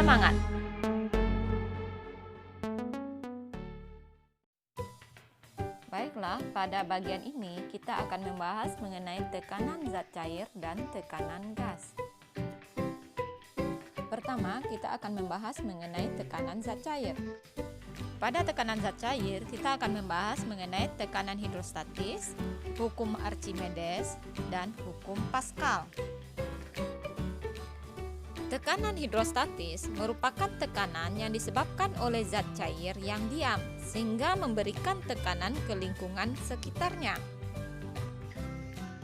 Semangat! Baiklah, pada bagian ini kita akan membahas mengenai tekanan zat cair dan tekanan gas. Pertama, kita akan membahas mengenai tekanan zat cair. Pada tekanan zat cair, kita akan membahas mengenai tekanan hidrostatis, hukum Archimedes, dan hukum Pascal. Tekanan hidrostatis merupakan tekanan yang disebabkan oleh zat cair yang diam, sehingga memberikan tekanan ke lingkungan sekitarnya.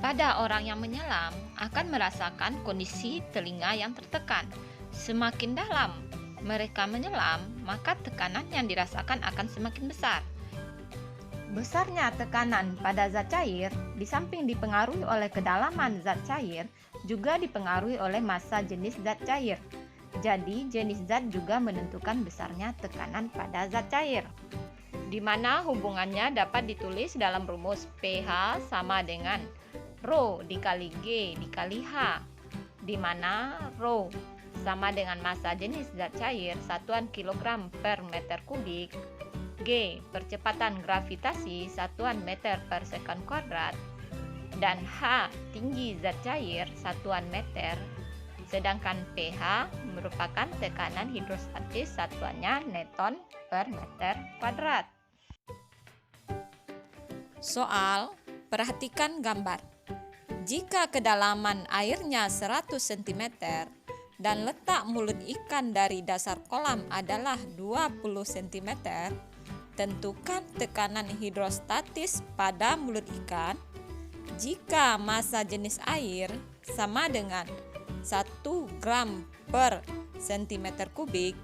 Pada orang yang menyelam akan merasakan kondisi telinga yang tertekan. Semakin dalam mereka menyelam, maka tekanan yang dirasakan akan semakin besar. Besarnya tekanan pada zat cair, di samping dipengaruhi oleh kedalaman zat cair, juga dipengaruhi oleh massa jenis zat cair. Jadi, jenis zat juga menentukan besarnya tekanan pada zat cair, di mana hubungannya dapat ditulis dalam rumus pH sama dengan Rho dikali G dikali H, di mana Rho sama dengan massa jenis zat cair satuan kilogram per meter kubik, G percepatan gravitasi satuan meter per sekon kuadrat, dan H tinggi zat cair satuan meter, sedangkan pH merupakan tekanan hidrostatis satuannya Newton per meter kuadrat. Soal, perhatikan gambar. Jika kedalaman airnya 100 cm dan letak mulut ikan dari dasar kolam adalah 20 cm, tentukan tekanan hidrostatis pada mulut ikan jika massa jenis air sama dengan 1 gram per cm kubik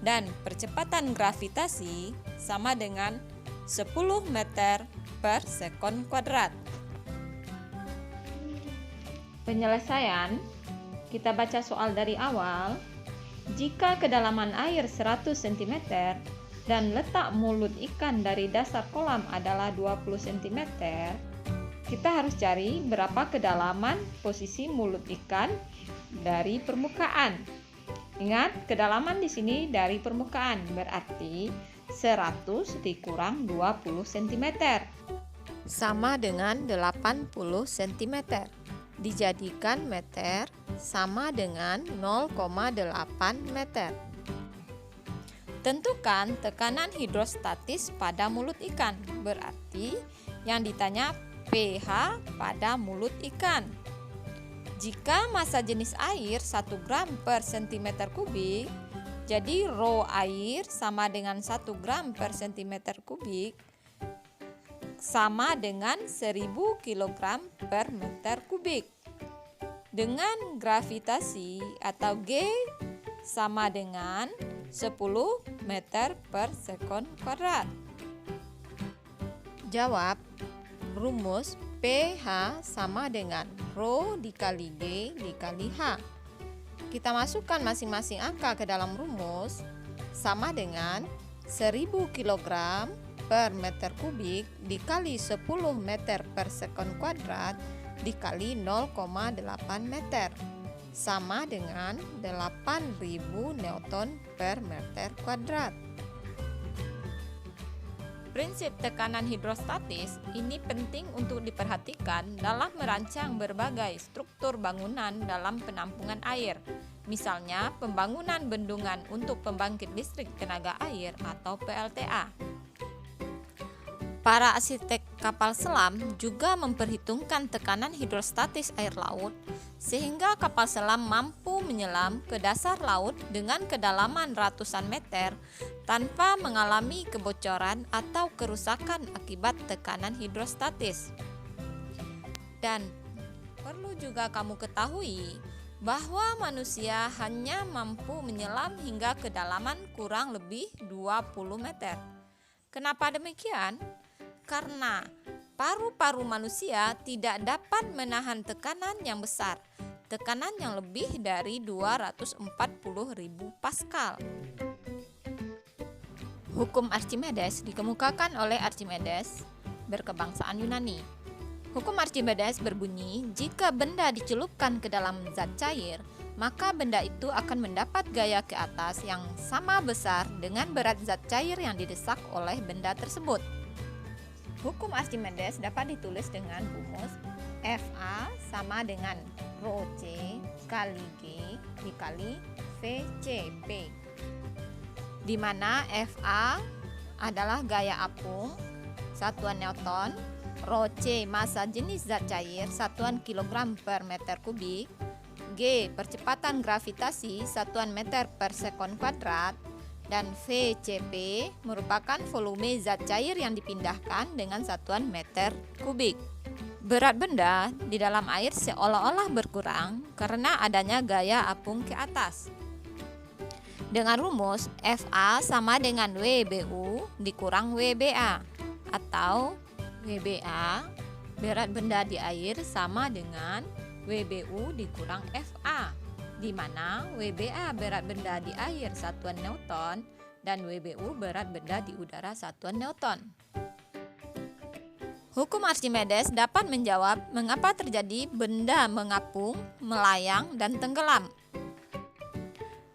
dan percepatan gravitasi sama dengan 10 meter per sekon kuadrat. Penyelesaian, kita baca soal dari awal. Jika kedalaman air 100 cm dan letak mulut ikan dari dasar kolam adalah 20 cm, kita harus cari berapa kedalaman posisi mulut ikan dari permukaan. Ingat, kedalaman di sini dari permukaan, berarti 100 dikurang 20 cm sama dengan 80 cm. Dijadikan meter sama dengan 0,8 meter. Tentukan tekanan hidrostatis pada mulut ikan, berarti yang ditanya pH pada mulut ikan. Jika massa jenis air 1 gram per cm kubik, jadi Rho air sama dengan 1 gram per cm kubik sama dengan 1000 kg per meter kubik. Dengan gravitasi atau G sama dengan 10 meter per sekon kuadrat. Jawab, rumus pH sama dengan Rho dikali G dikali H. Kita masukkan masing-masing angka ke dalam rumus, sama dengan 1000 kg per meter kubik dikali 10 meter per sekon kuadrat dikali 0,8 meter, sama dengan 8000 Newton per meter kuadrat. Prinsip tekanan hidrostatis ini penting untuk diperhatikan dalam merancang berbagai struktur bangunan dalam penampungan air, misalnya pembangunan bendungan untuk pembangkit listrik tenaga air atau PLTA. Para arsitek kapal selam juga memperhitungkan tekanan hidrostatis air laut sehingga kapal selam mampu menyelam ke dasar laut dengan kedalaman ratusan meter tanpa mengalami kebocoran atau kerusakan akibat tekanan hidrostatis. Dan perlu juga kamu ketahui bahwa manusia hanya mampu menyelam hingga kedalaman kurang lebih 20 meter. Kenapa demikian? Karena paru-paru manusia tidak dapat menahan tekanan yang besar, tekanan yang lebih dari 240.000 Pascal. Hukum Archimedes dikemukakan oleh Archimedes, berkebangsaan Yunani. Hukum Archimedes berbunyi, jika benda dicelupkan ke dalam zat cair, maka benda itu akan mendapat gaya ke atas yang sama besar dengan berat zat cair yang didesak oleh benda tersebut. Hukum Archimedes dapat ditulis dengan rumus Fa sama dengan Rho C kali G dikali VCP, di mana Fa adalah gaya apung, satuan Newton, Rho C massa jenis zat cair, satuan kilogram per meter kubik, G percepatan gravitasi, satuan meter per sekon kuadrat, dan VCP merupakan volume zat cair yang dipindahkan dengan satuan meter kubik. Berat benda di dalam air seolah-olah berkurang karena adanya gaya apung ke atas. Dengan rumus Fa sama dengan WBU dikurang WBA, atau WBA berat benda di air sama dengan WBU dikurang Fa, di mana WBA berat benda di air satuan Newton dan WBU berat benda di udara satuan Newton. Hukum Archimedes dapat menjawab mengapa terjadi benda mengapung, melayang, dan tenggelam.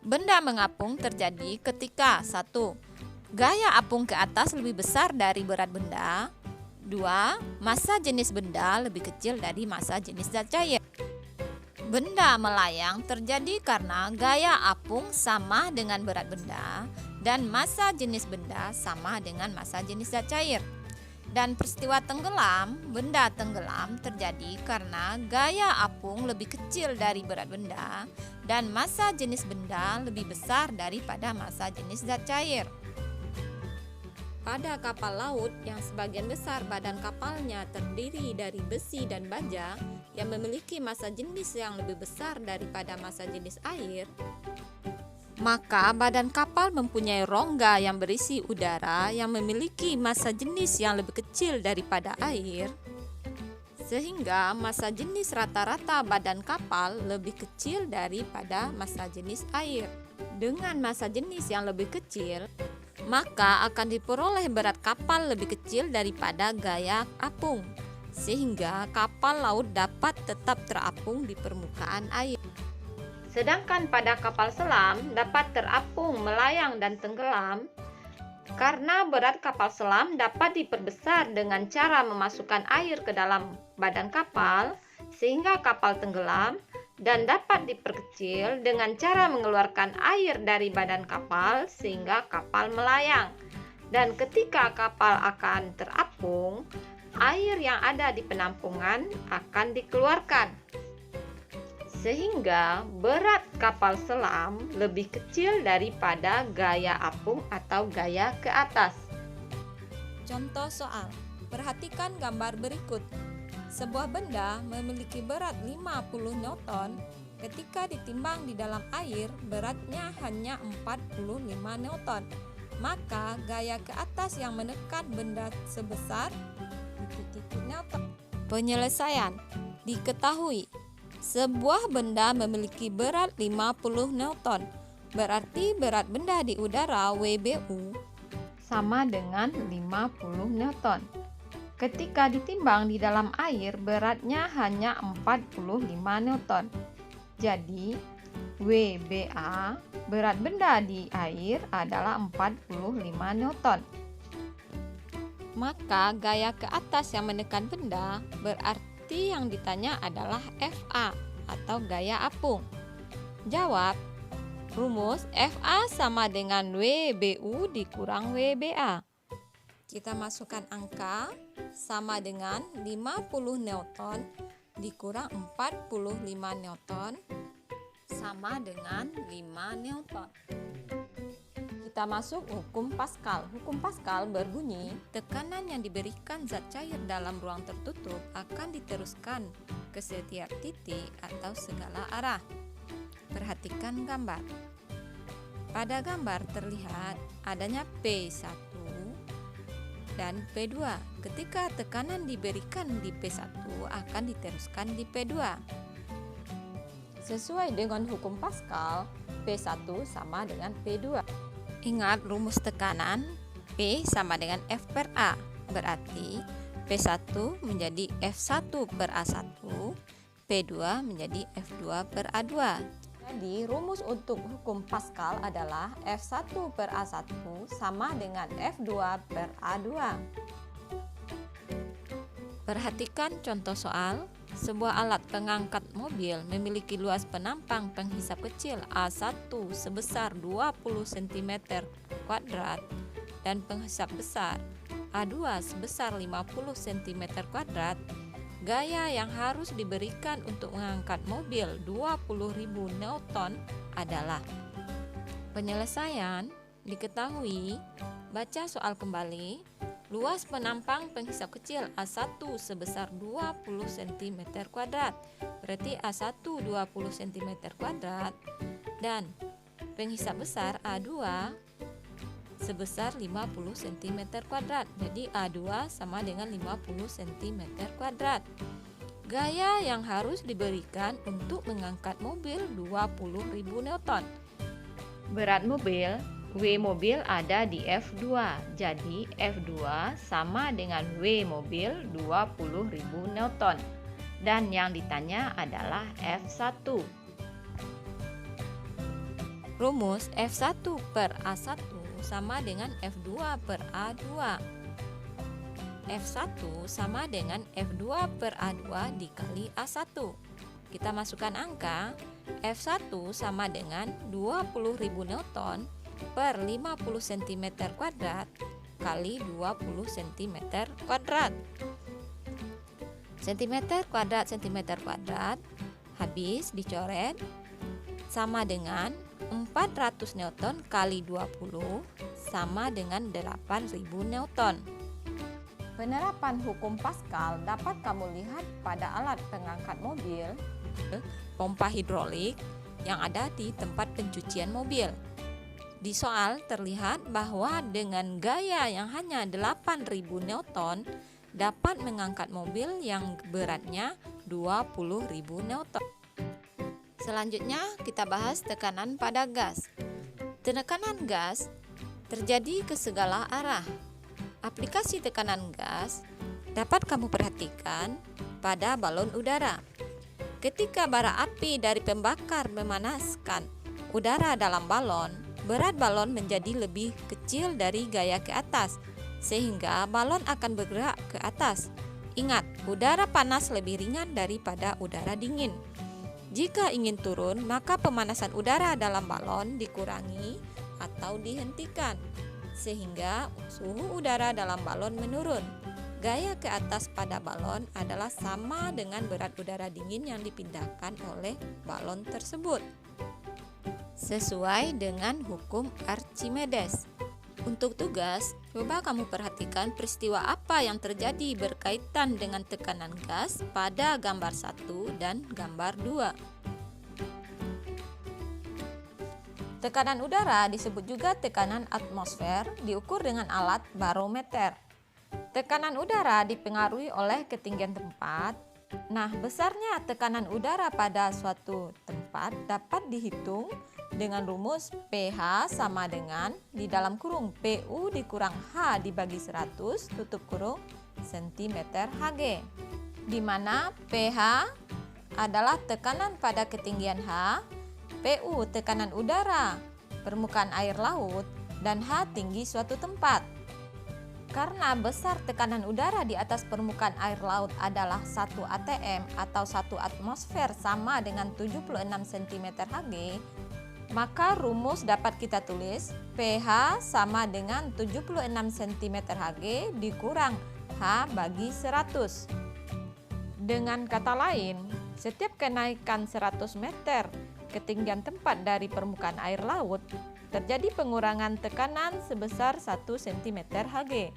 Benda mengapung terjadi ketika 1. Gaya apung ke atas lebih besar dari berat benda. 2. Massa jenis benda lebih kecil dari massa jenis zat cair. Benda melayang terjadi karena gaya apung sama dengan berat benda dan massa jenis benda sama dengan massa jenis zat cair. Dan peristiwa tenggelam, benda tenggelam terjadi karena gaya apung lebih kecil dari berat benda dan massa jenis benda lebih besar daripada massa jenis zat cair. Pada kapal laut yang sebagian besar badan kapalnya terdiri dari besi dan baja yang memiliki massa jenis yang lebih besar daripada massa jenis air, maka badan kapal mempunyai rongga yang berisi udara yang memiliki massa jenis yang lebih kecil daripada air, sehingga massa jenis rata-rata badan kapal lebih kecil daripada massa jenis air. Dengan massa jenis yang lebih kecil, maka akan diperoleh berat kapal lebih kecil daripada gaya apung, sehingga kapal laut dapat tetap terapung di permukaan air. Sedangkan pada kapal selam dapat terapung, melayang, dan tenggelam karena berat kapal selam dapat diperbesar dengan cara memasukkan air ke dalam badan kapal sehingga kapal tenggelam, dan dapat diperkecil dengan cara mengeluarkan air dari badan kapal sehingga kapal melayang. Dan ketika kapal akan terapung, air yang ada di penampungan akan dikeluarkan, sehingga berat kapal selam lebih kecil daripada gaya apung atau gaya ke atas. Contoh soal, perhatikan gambar berikut. Sebuah benda memiliki berat 50 Newton. Ketika ditimbang di dalam air, beratnya hanya 45 Newton. Maka gaya ke atas yang menekan benda sebesar Newton. Penyelesaian. Diketahui sebuah benda memiliki berat 50 Newton, berarti berat benda di udara WBU sama dengan 50 Newton. Ketika ditimbang di dalam air, beratnya hanya 45 Newton. Jadi, WBA, berat benda di air adalah 45 Newton. Maka gaya ke atas yang menekan benda berarti yang ditanya adalah Fa atau gaya apung. Jawab, rumus Fa sama dengan WBU dikurang WBA. Kita masukkan angka sama dengan 50 Newton dikurang 45 Newton sama dengan 5 Newton. Kita masuk hukum Pascal. Hukum Pascal berbunyi, tekanan yang diberikan zat cair dalam ruang tertutup akan diteruskan ke setiap titik atau segala arah. Perhatikan gambar. Pada gambar terlihat adanya P1 dan P2. Ketika tekanan diberikan di P1 akan diteruskan di P2. Sesuai dengan hukum Pascal, P1 sama dengan P2. Ingat rumus tekanan, P sama dengan F per A, berarti P1 menjadi F1 per A1, P2 menjadi F2 per A2. Jadi rumus untuk hukum Pascal adalah F1 per A1 sama dengan F2 per A2. Perhatikan contoh soal. Sebuah alat pengangkat mobil memiliki luas penampang penghisap kecil A1 sebesar 20 cm kuadrat dan penghisap besar A2 sebesar 50 cm kuadrat. Gaya yang harus diberikan untuk mengangkat mobil 20.000 Newton adalah. Penyelesaian diketahui. Baca soal kembali. Luas penampang penghisap kecil A1 sebesar 20 cm kuadrat. Berarti A1 20 cm kuadrat dan penghisap besar A2 sebesar 50 cm kuadrat. Jadi A2 sama dengan 50 cm kuadrat. Gaya yang harus diberikan untuk mengangkat mobil 20.000 Newton. Berat mobil, W mobil ada di F2. Jadi F2 sama dengan W mobil 20.000 Newton. Dan yang ditanya adalah F1. Rumus F1 per A1 sama dengan F2 per A2. F1 sama dengan F2 per A2 dikali A1. Kita masukkan angka. F1 sama dengan 20.000 Newton per 50 cm kuadrat kali 20 cm kuadrat. Cm kuadrat habis dicoret sama dengan 400 Newton kali 20 sama dengan 8.000 Newton. Penerapan hukum Pascal dapat kamu lihat pada alat pengangkat mobil, pompa hidrolik yang ada di tempat pencucian mobil. Di soal terlihat bahwa dengan gaya yang hanya 8.000 Newton dapat mengangkat mobil yang beratnya 20.000 Newton. Selanjutnya kita bahas tekanan pada gas. Tekanan gas terjadi ke segala arah. Aplikasi tekanan gas dapat kamu perhatikan pada balon udara. Ketika bara api dari pembakar memanaskan udara dalam balon, berat balon menjadi lebih kecil dari gaya ke atas, sehingga balon akan bergerak ke atas. Ingat, udara panas lebih ringan daripada udara dingin. Jika ingin turun, maka pemanasan udara dalam balon dikurangi atau dihentikan, sehingga suhu udara dalam balon menurun. Gaya ke atas pada balon adalah sama dengan berat udara dingin yang dipindahkan oleh balon tersebut, sesuai dengan hukum Archimedes. Untuk tugas, coba kamu perhatikan peristiwa apa yang terjadi berkaitan dengan tekanan gas pada gambar 1 dan gambar 2. Tekanan udara disebut juga tekanan atmosfer, diukur dengan alat barometer. Tekanan udara dipengaruhi oleh ketinggian tempat. Nah, besarnya tekanan udara pada suatu tempat dapat dihitung dengan rumus pH sama dengan di dalam kurung PU dikurang H dibagi 100 tutup kurung cm Hg, di mana pH adalah tekanan pada ketinggian H, PU tekanan udara permukaan air laut, dan H tinggi suatu tempat. Karena besar tekanan udara di atas permukaan air laut adalah 1 atm atau 1 atmosfer sama dengan 76 cm Hg, maka rumus dapat kita tulis pH sama dengan 76 cm Hg dikurang H bagi 100. Dengan kata lain, setiap kenaikan 100 meter ketinggian tempat dari permukaan air laut, terjadi pengurangan tekanan sebesar 1 cm Hg.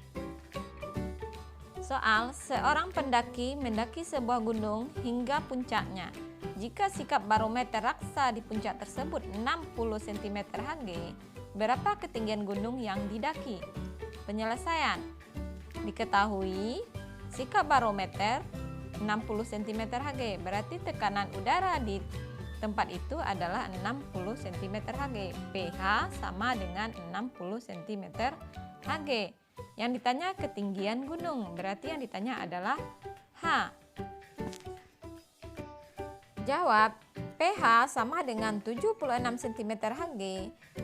Soal, seorang pendaki mendaki sebuah gunung hingga puncaknya. Jika sikap barometer raksa di puncak tersebut 60 cm Hg, berapa ketinggian gunung yang didaki? Penyelesaian. Diketahui sikap barometer 60 cm Hg, berarti tekanan udara di tempat itu adalah 60 cm Hg. pH sama dengan 60 cm Hg. Yang ditanya ketinggian gunung, berarti yang ditanya adalah H. Jawab, pH sama dengan 76 cm Hg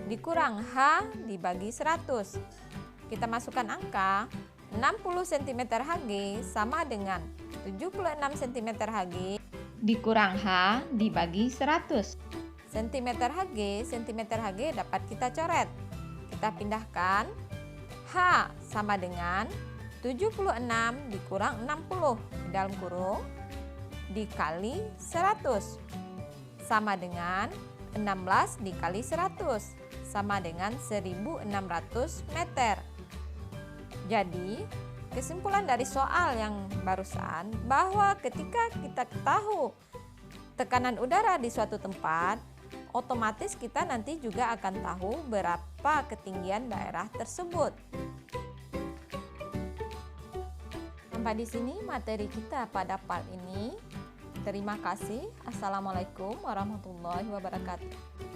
dikurang H dibagi 100. Kita masukkan angka 60 cm Hg sama dengan 76 cm Hg dikurang H dibagi 100. cm Hg dapat kita coret. Kita pindahkan H sama dengan 76 dikurang 60 dalam kurung dikali 100 sama dengan 16 dikali 100 sama dengan 1600 meter. Jadi, kesimpulan dari soal yang barusan bahwa ketika kita tahu tekanan udara di suatu tempat, otomatis kita nanti juga akan tahu berapa ketinggian daerah tersebut. Sampai di sini materi kita pada part ini. Terima kasih. Assalamualaikum warahmatullahi wabarakatuh.